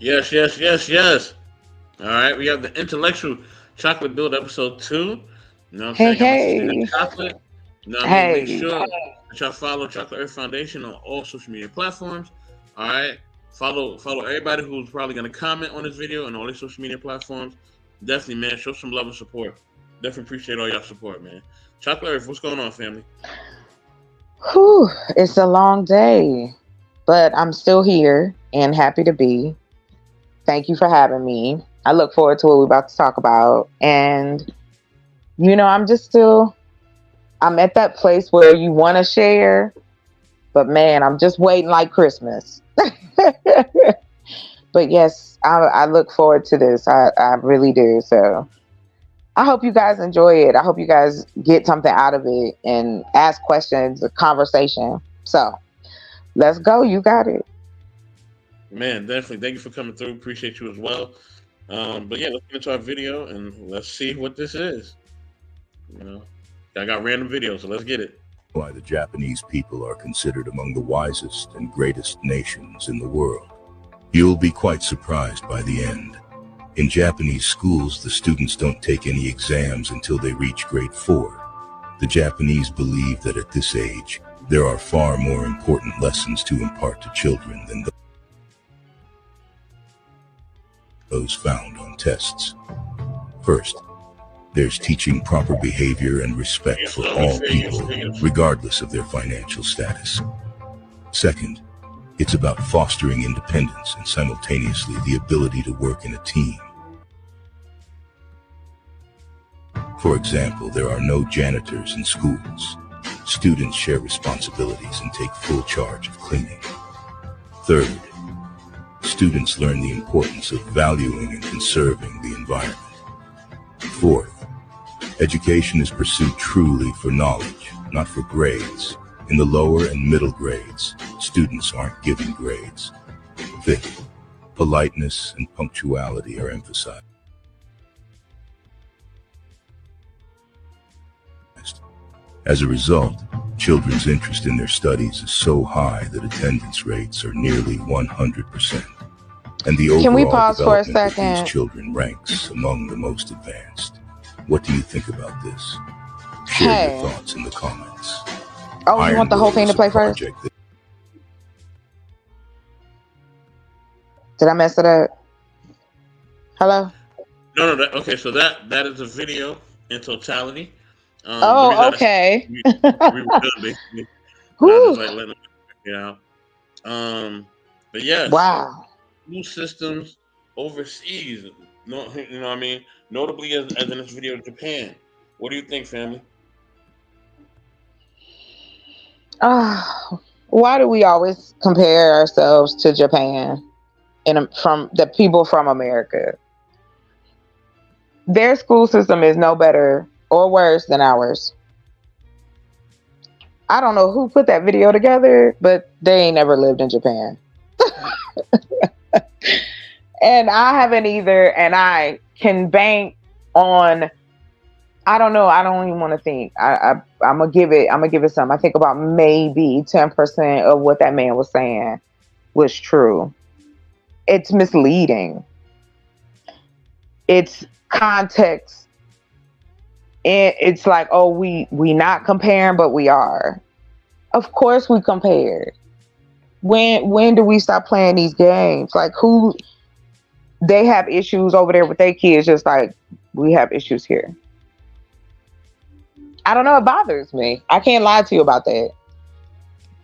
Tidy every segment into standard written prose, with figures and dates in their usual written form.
Yes, yes, yes, yes. All right, we have the intellectual chocolate build episode 2. You know what I'm Hey, saying? Got my sister Hot hey, chocolate. You know what I mean? Make hey. sure that y'all follow Chocolate Earth Foundation on all social media platforms. All right, follow everybody who's probably gonna comment on this video and all their social media platforms. Definitely, man, show some love and support. Definitely appreciate all y'all support, man. Chocolate Earth, what's going on, family? Whew, it's a long day, but I'm still here and happy to be. Thank you for having me. I look forward to what we're about to talk about. And, I'm just still, I'm at that place where you want to share, but man, I'm just waiting like Christmas. But yes, I look forward to this. I really do. So I hope you guys enjoy it. I hope you guys get something out of it and ask questions, a conversation. So let's go. You got it. Man, definitely. Thank you for coming through. Appreciate you as well. But yeah, let's get into our video and let's see what this is. You know, I got random videos, so let's get it. Why the Japanese people are considered among the wisest and greatest nations in the world. You'll be quite surprised by the end. In Japanese schools, the students don't take any exams until they reach grade 4. The Japanese believe that at this age, there are far more important lessons to impart to children than those found on tests. First, there's teaching proper behavior and respect for all people, regardless of their financial status. Second, it's about fostering independence and simultaneously the ability to work in a team. For example, there are no janitors in schools. Students share responsibilities and take full charge of cleaning. Third, students learn the importance of valuing and conserving the environment. Fourth, education is pursued truly for knowledge, not for grades. In the lower and middle grades, students aren't given grades. Fifth, politeness and punctuality are emphasized. As a result, children's interest in their studies is so high that attendance rates are nearly 100%. And the Can we overall pause for a development of these second? children ranks among the most advanced. What do you think about this? Share Hey. your thoughts in the comments. Oh, you want the whole thing to play first? Did I mess it up? Hello? No, okay. So that is a video in totality. The reason Oh, okay. we were done basically. I Whew. just like letting them check it out. But yes, Wow. school systems overseas. No, you know what I mean. Notably, as in this video, Japan. What do you think, family? Why do we always compare ourselves to Japan and from the people from America? Their school system is no better or worse than ours. I don't know who put that video together, but they ain't never lived in Japan. And I haven't either, and I can bank on, I don't know, I don't even want to think. I'm gonna give it some. I think about maybe 10% of what that man was saying was true. It's misleading. It's context. It's like, oh, we not comparing, but we are. Of course we compared. When do we stop playing these games? Like, who, they have issues over there with their kids, just like we have issues here. I don't know, it bothers me. I can't lie to you about that.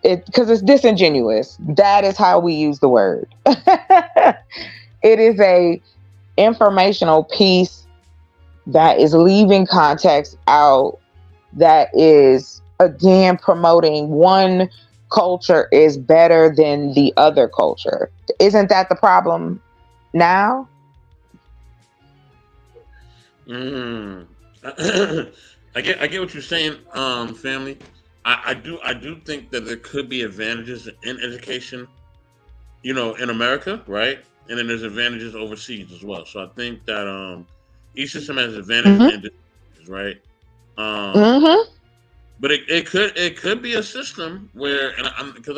Because it's disingenuous. That is how we use the word. It is a informational piece that is leaving context out, that is again promoting one culture is better than the other culture. Isn't that the problem now? I get what you're saying, family. I do think that there could be advantages in education, in America, right? And then there's advantages overseas as well. So I think that each system has advantages and disadvantages, right? But it could be a system where, and because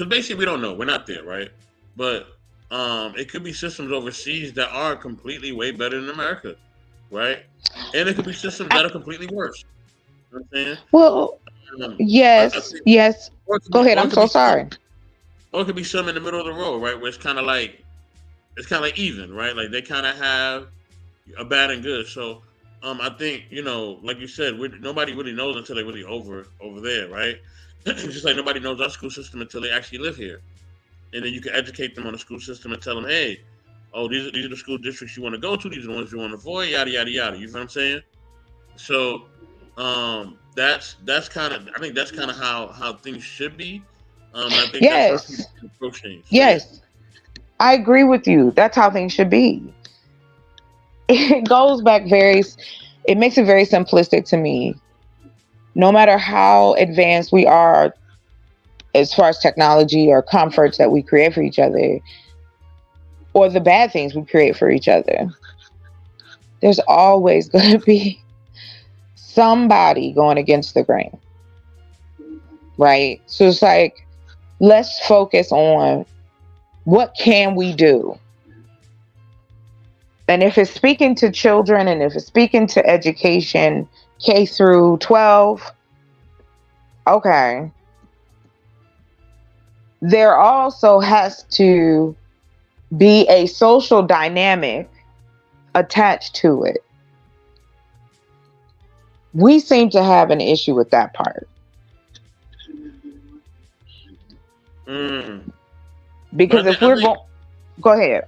basically we don't know, we're not there, right? But It could be systems overseas that are completely way better than America, right? And it could be systems I, that are completely worse. You know what I'm saying? well, I yes, think, yes. Go ahead. or I'm it could so be some, sorry. or it could be some in the middle of the road, right? Where it's kind of like even, right? Like they kind of have a bad and good. So, I think like you said, nobody really knows until they really over there, right? Just like nobody knows our school system until they actually live here, and then you can educate them on the school system and tell them, hey, oh, these are the school districts you want to go to. These are the ones you want to avoid. Yada yada yada. You know what I'm saying? So, that's kind of I think that's kind of how things should be. And I think that's where people Yes, can approach things. So yeah. yes. I agree with you. That's how things should be. It goes back it makes it very simplistic to me. No matter how advanced we are as far as technology or comforts that we create for each other, or the bad things we create for each other, there's always going to be somebody going against the grain, right? So it's like, let's focus on what can we do. And if it's speaking to children and if it's speaking to education, K through 12, okay. There also has to be a social dynamic attached to it. We seem to have an issue with that part. Mm. Because But if we're going, go ahead.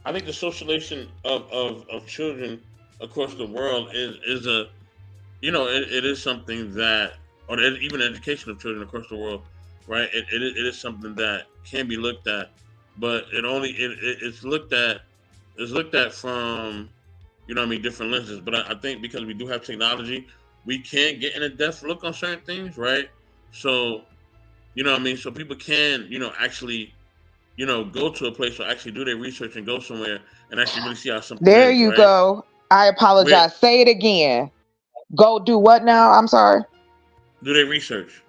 I think the socialization of children across the world is a it is something that even education of children across the world, right? It is something that can be looked at, but it's looked at from different lenses. But I think because we do have technology, we can get in a depth look on certain things, right? So so people can actually go to a place or actually do their research and go somewhere and actually really see how something There is, you right? go. I Where apologize. Say it again. Go do what now? I'm sorry. do their research,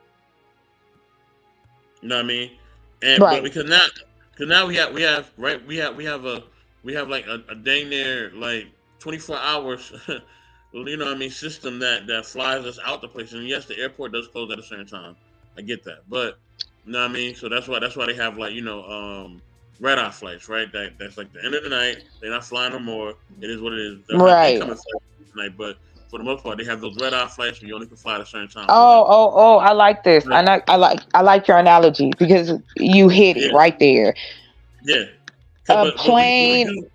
you know what I mean? And but Right. because now we have like a dang near like 24 hours, what I mean, system that flies us out the place. And yes, the airport does close at a certain time. I get that, but you know what I mean. So that's why they have like red eye flights, right? That's like the end of the night. They're not flying no more. It is what it is. They'll have Right. incoming flights tonight, but for the most part, they have those red eye flights where you only can fly at a certain time or Oh, whatever. oh, oh, I like this. Right. I like your analogy because you hit it Yeah, right there. yeah. A But plane,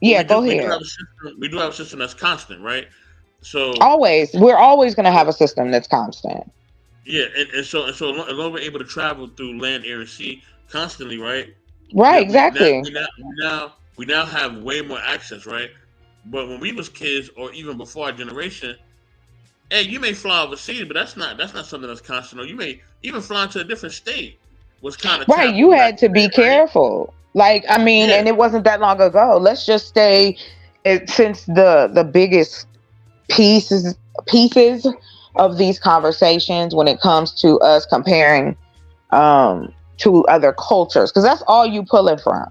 yeah, go we do have ahead. a system. We do have a system that's constant, right? So Always. We're always going to have a system that's constant. yeah, and so as long as we're able to travel through land, air, and sea constantly, right? Right, That exactly. we now have way more access, right? But when we was kids, or even before our generation, hey, you may fly overseas, but that's not something that's constant. Or you may even fly into a different state was kind of Right, you taboo back had to in the be day, right? careful. Like, I mean, Yeah, and it wasn't that long ago. Let's just stay since the biggest pieces of these conversations when it comes to us comparing to other cultures, because that's all you pulling from.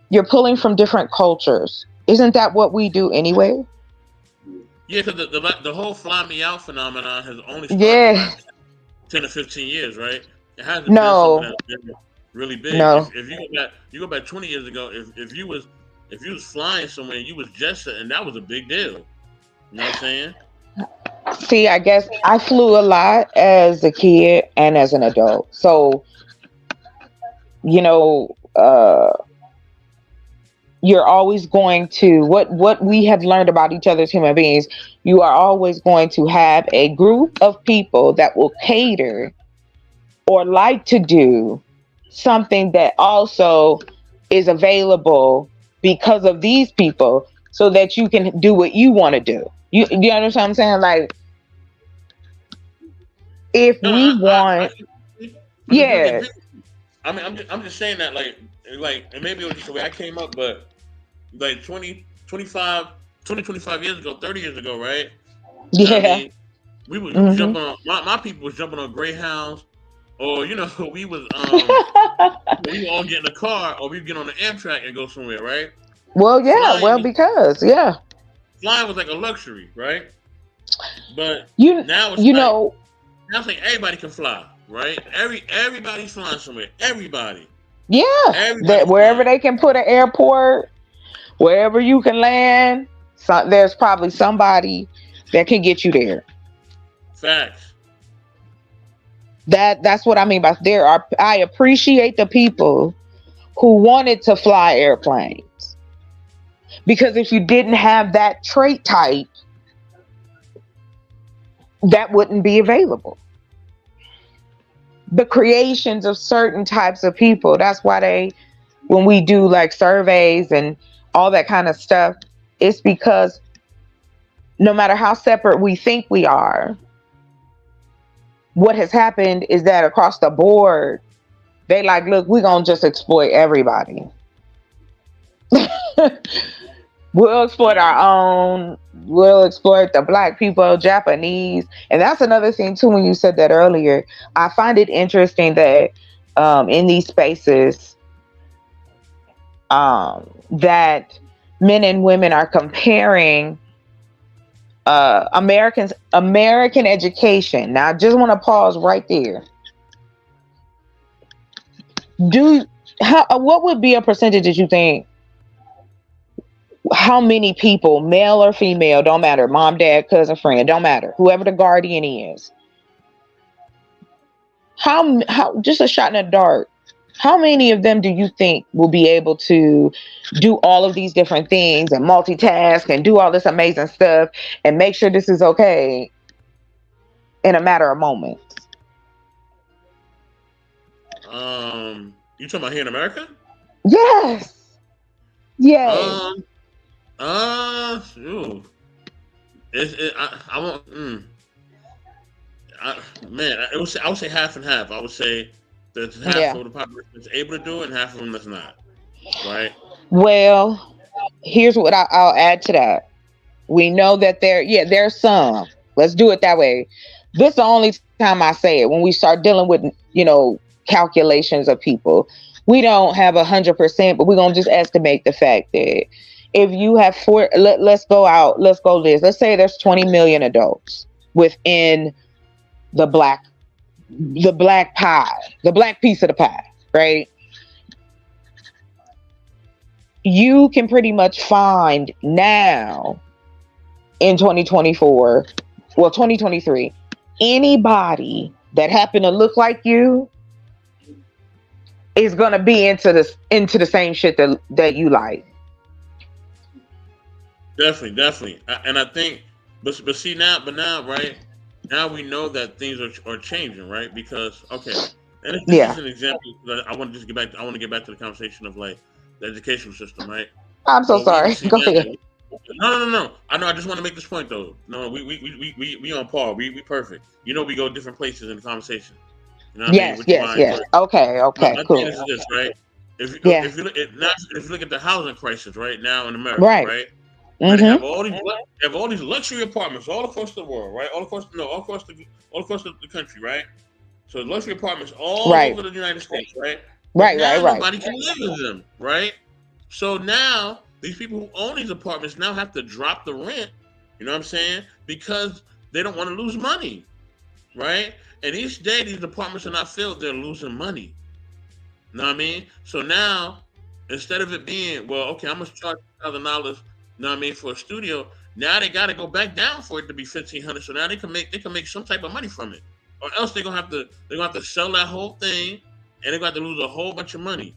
You're pulling from different cultures. Isn't that what we do anyway? yeah, because the whole fly me out phenomenon has only started in the Yeah. last 10 to 15 years, right? It hasn't been something No. that's been really big. No. If you go back 20 years ago, if you was flying somewhere, you was jet setting, that was a big deal. You know what I'm saying? See, I guess I flew a lot as a kid and as an adult. So, you know, you're always going to what we have learned about each other as human beings, you are always going to have a group of people that will cater or like to do something that also is available because of these people so that you can do what you want to do. You understand what I'm saying? Like, if No, we I want, completely agree. yes, I mean, I'm just saying that and maybe it was just the way I came up, but like 25 years ago, 30 years ago, right? You know what I yeah, mean? We was hmm jumping on my people was jumping on Greyhounds, or we was we all get in a car, or we get on the Amtrak and go somewhere, right? Well, yeah, Flying well, was because yeah, flying was like a luxury, right? But you now it's you like know, everybody can fly, right? Everybody's flying somewhere. yeah, that Everybody's wherever flying. they can put an airport, wherever you can land, so, there's probably somebody that can get you there. Facts. That's what I mean by there are. I appreciate the people who wanted to fly airplanes because if you didn't have that trait type, that wouldn't be available. The creations of certain types of people. That's why when we do like surveys and all that kind of stuff, it's because no matter how separate we think we are, what has happened is that across the board, they like, look, we're going to just exploit everybody. We'll exploit our own. We'll exploit the black people, Japanese. And that's another thing, too, when you said that earlier. I find it interesting that in these spaces, that men and women are comparing American education. Now, I just want to pause right there. What would be a percentage that you think? How many people, male or female, don't matter, mom, dad, cousin, friend, don't matter, whoever the guardian is, how just a shot in the dark, how many of them do you think will be able to do all of these different things and multitask and do all this amazing stuff and make sure this is okay in a matter of moments? You talking about here in America? Yes. Yes. Ooh. I won't. Man, I would say half and half. I would say that half of the population is able to do it, and half of them that's not. Right. Well, here's what I'll add to that. We know that there's some. Let's do it that way. This is the only time I say it when we start dealing with calculations of people. We don't have 100%, but we're gonna just estimate the fact that if you have let's go this. Let's say there's 20 million adults within the black pie, the black piece of the pie, right? You can pretty much find now in 2024, 2023, anybody that happen to look like you is gonna be into the same shit that you like. Definitely, and I think, but see now, right now we know that things are changing, right? Because and this is an example that I want to just get back. I want to get back to the conversation of like the educational system, right? I'm so sorry. Go ahead. No. I know. I just want to make this point though. No, we on par. We perfect. We go different places in the conversation. You know what I mean? Yes. Okay, my cool. thing is this, right? If you look at the housing crisis right now in America, right? Mm-hmm. They have all these luxury apartments all across the world, right? All across the country, right? So luxury apartments all over the United States, right? Right. Nobody can live in them, right? So now these people who own these apartments now have to drop the rent. You know what I'm saying? Because they don't want to lose money, right? And each day these apartments are not filled, they're losing money. You know what I mean? So now instead of it being, I'm gonna charge $1,000. You know what I mean, for a studio, now they got to go back down for it to be $1,500. So now they can make some type of money from it, or else they're gonna have to sell that whole thing, and they're going to lose a whole bunch of money.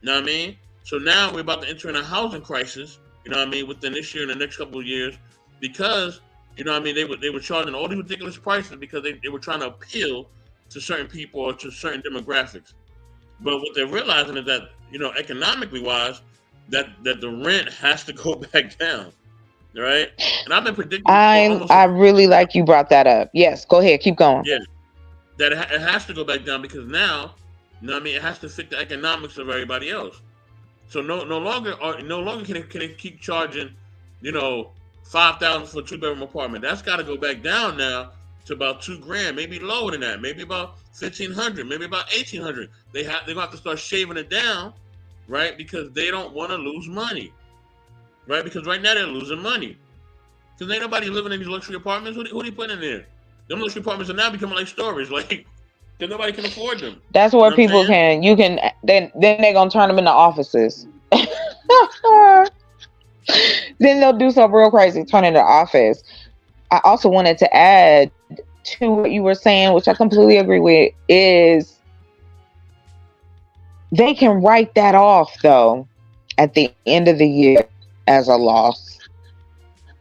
You know what I mean? So now we're about to enter in a housing crisis. You know what I mean, within this year and the next couple of years, because they were charging all these ridiculous prices because they were trying to appeal to certain people or to certain demographics. But what they're realizing is that economically wise, that the rent has to go back down, right? And I've been predicting. I really like you brought that up. Yes, go ahead, keep going. Yeah, that it has to go back down because now, it has to fit the economics of everybody else. So no longer can it keep charging, $5,000 for a 2-bedroom apartment. That's got to go back down now to about 2 grand, maybe lower than that, maybe about 1,500, maybe about 1,800. They're gonna have to start shaving it down, right? Because they don't want to lose money, right? Because right now they're losing money because ain't nobody living in these luxury apartments. Who they putting in there? Them luxury apartments are now becoming like storage, like because nobody can afford them. That's You where know what I'm people saying? then they're gonna turn them into offices. Then they'll do something real crazy, turn into office. I also wanted to add to what you were saying, which I completely agree with, is they can write that off though at the end of the year as a loss.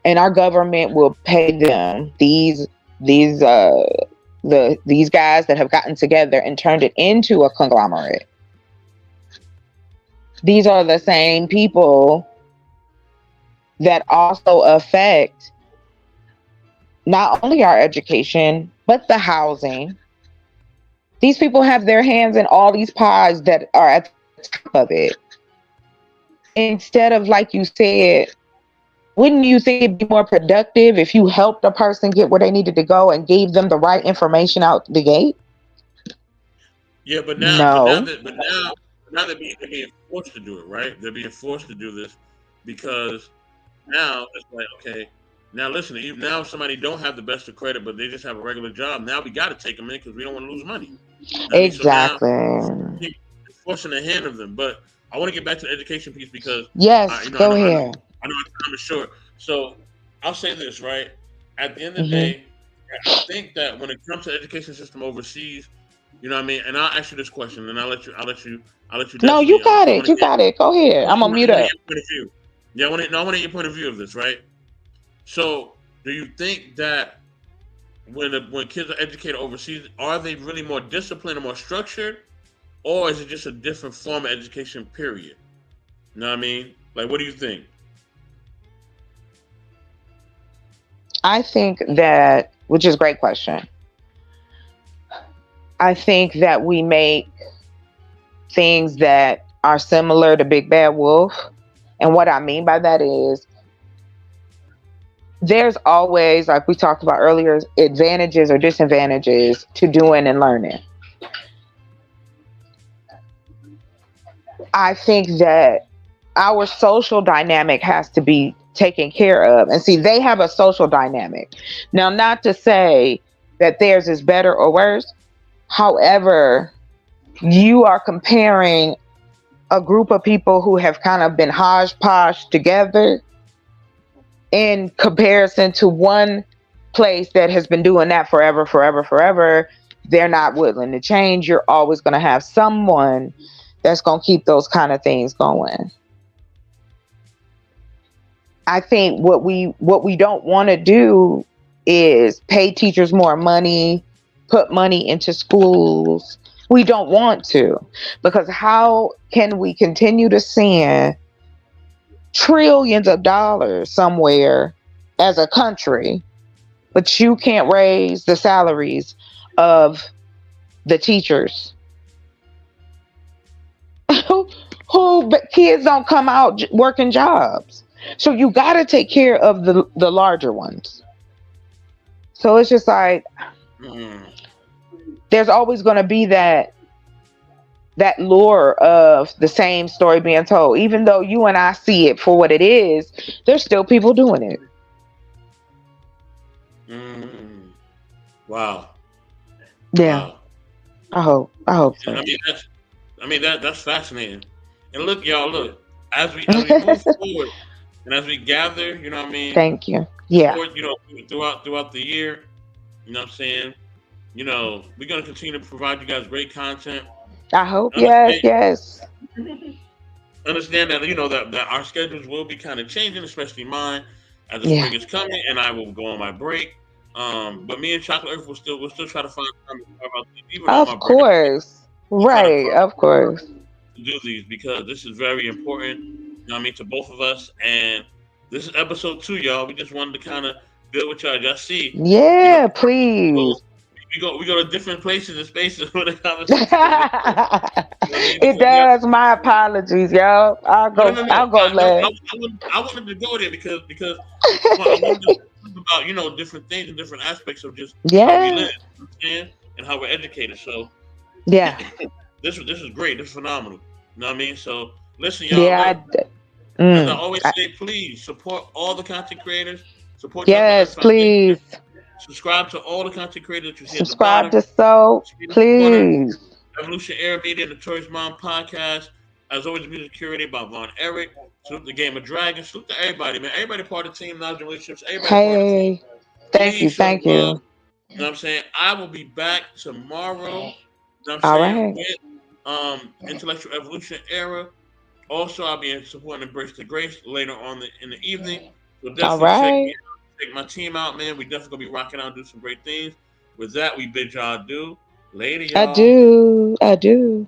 And our government will pay them these these guys that have gotten together and turned it into a conglomerate. These are the same people that also affect not only our education, but the housing. These people have their hands in all these pies that are at the top of it. Instead of, like you said, wouldn't you think it'd be more productive if you helped a person get where they needed to go and gave them the right information out the gate? Yeah, No. now they're being forced to do it, right? They're being forced to do this because now it's like, okay, now listen, now if somebody don't have the best of credit, but they just have a regular job, now we got to take them in because we don't want to lose money. I mean, so now Exactly. it's forcing the hand of them. But I want to get back to the education piece because, Yes, you know, go ahead. I know our time is short. So I'll say this, right? At the end of the Hmm. day, I think that when it comes to education system overseas, you know what I mean. And I'll ask you this question, and I'll let you No, definitely. you got I it. want to You got it. Go ahead. I'm gonna mute hear up. your point of view. Yeah, I want to hear your point of view of this, right? So, do you think that when kids are educated overseas, are they really more disciplined or more structured, or is it just a different form of education? Period. You know what I mean? Like, what do you think? I think that, which is a great question. I think that we make things that are similar to Big Bad Wolf. And what I mean by that is there's always, like we talked about earlier, advantages or disadvantages to doing and learning. I think that our social dynamic has to be taken care of. And see, they have a social dynamic. Now, not to say that theirs is better or worse. However, you are comparing a group of people who have kind of been hodgepodge together in comparison to one place that has been doing that forever, forever, forever. They're not willing to change. You're always going to have someone that's going to keep those kind of things going. I think what we don't want to do is pay teachers more money, put money into schools. We don't want to, because how can we continue to send trillions of dollars somewhere as a country, but you can't raise the salaries of the teachers but kids don't come out working jobs. So you got to take care of the larger ones. So it's just like Mm. there's always going to be that lure of the same story being told. Even though you and I see it for what it is, there's still people doing it. Mm. Wow. Yeah, Wow. I hope And so. that's fascinating. And look, y'all, look, as we move forward and as we gather, you know what I mean, Thank you. Yeah, you know, throughout the year, you know what I'm saying? You know, we're gonna continue to provide you guys great content. I hope. Yes, Understand, yes. understand that you know that our schedules will be kind of changing, especially mine, as the Yeah, spring is coming, and I will go on my break. But me and Chocolate Earth will still try to find time to talk about these, even on my of break. course. We'll try to Right, of course. do these because this is very important. You know what I mean, to both of us. And this is episode 2, y'all. We just wanted to kind of build with y'all. Just see, you know, Yeah, we go, please. we go to different places and spaces where the conversation can go. You know what I mean? It Because we have does. My apologies, y'all. I'll no, no, go. no, no. I'll go last. I wanted to go there because I wanted to about, you know, different things and different aspects of just how we live, you know what I'm saying, and how we're educated. So Yeah. this is great. This is phenomenal. You know what I mean? So listen, y'all. Yeah. As I always say, please support all the content creators. Support the Yes, Foundation. please. Subscribe to all the content creators that you see Subscribe at the to So, please. Evolution Era Media, the Notorious Mom Podcast. As always, music curated by Von Eric. Salute the Game of Dragons. Salute to everybody, man. Everybody part of the team, knowledge and relationships. Everybody part of the team. Hey, thank Please you, show thank love. you. You know what I'm saying? I will be back tomorrow. You know what All I'm saying? right. With Intellectual Evolution Era. Also, I'll be supporting Embrace the Grace later on in the evening. So All definitely check me right. out. Check my team out, man. We definitely gonna be rocking out and do some great things. With that, we bid y'all adieu. Later, I y'all. do. I do.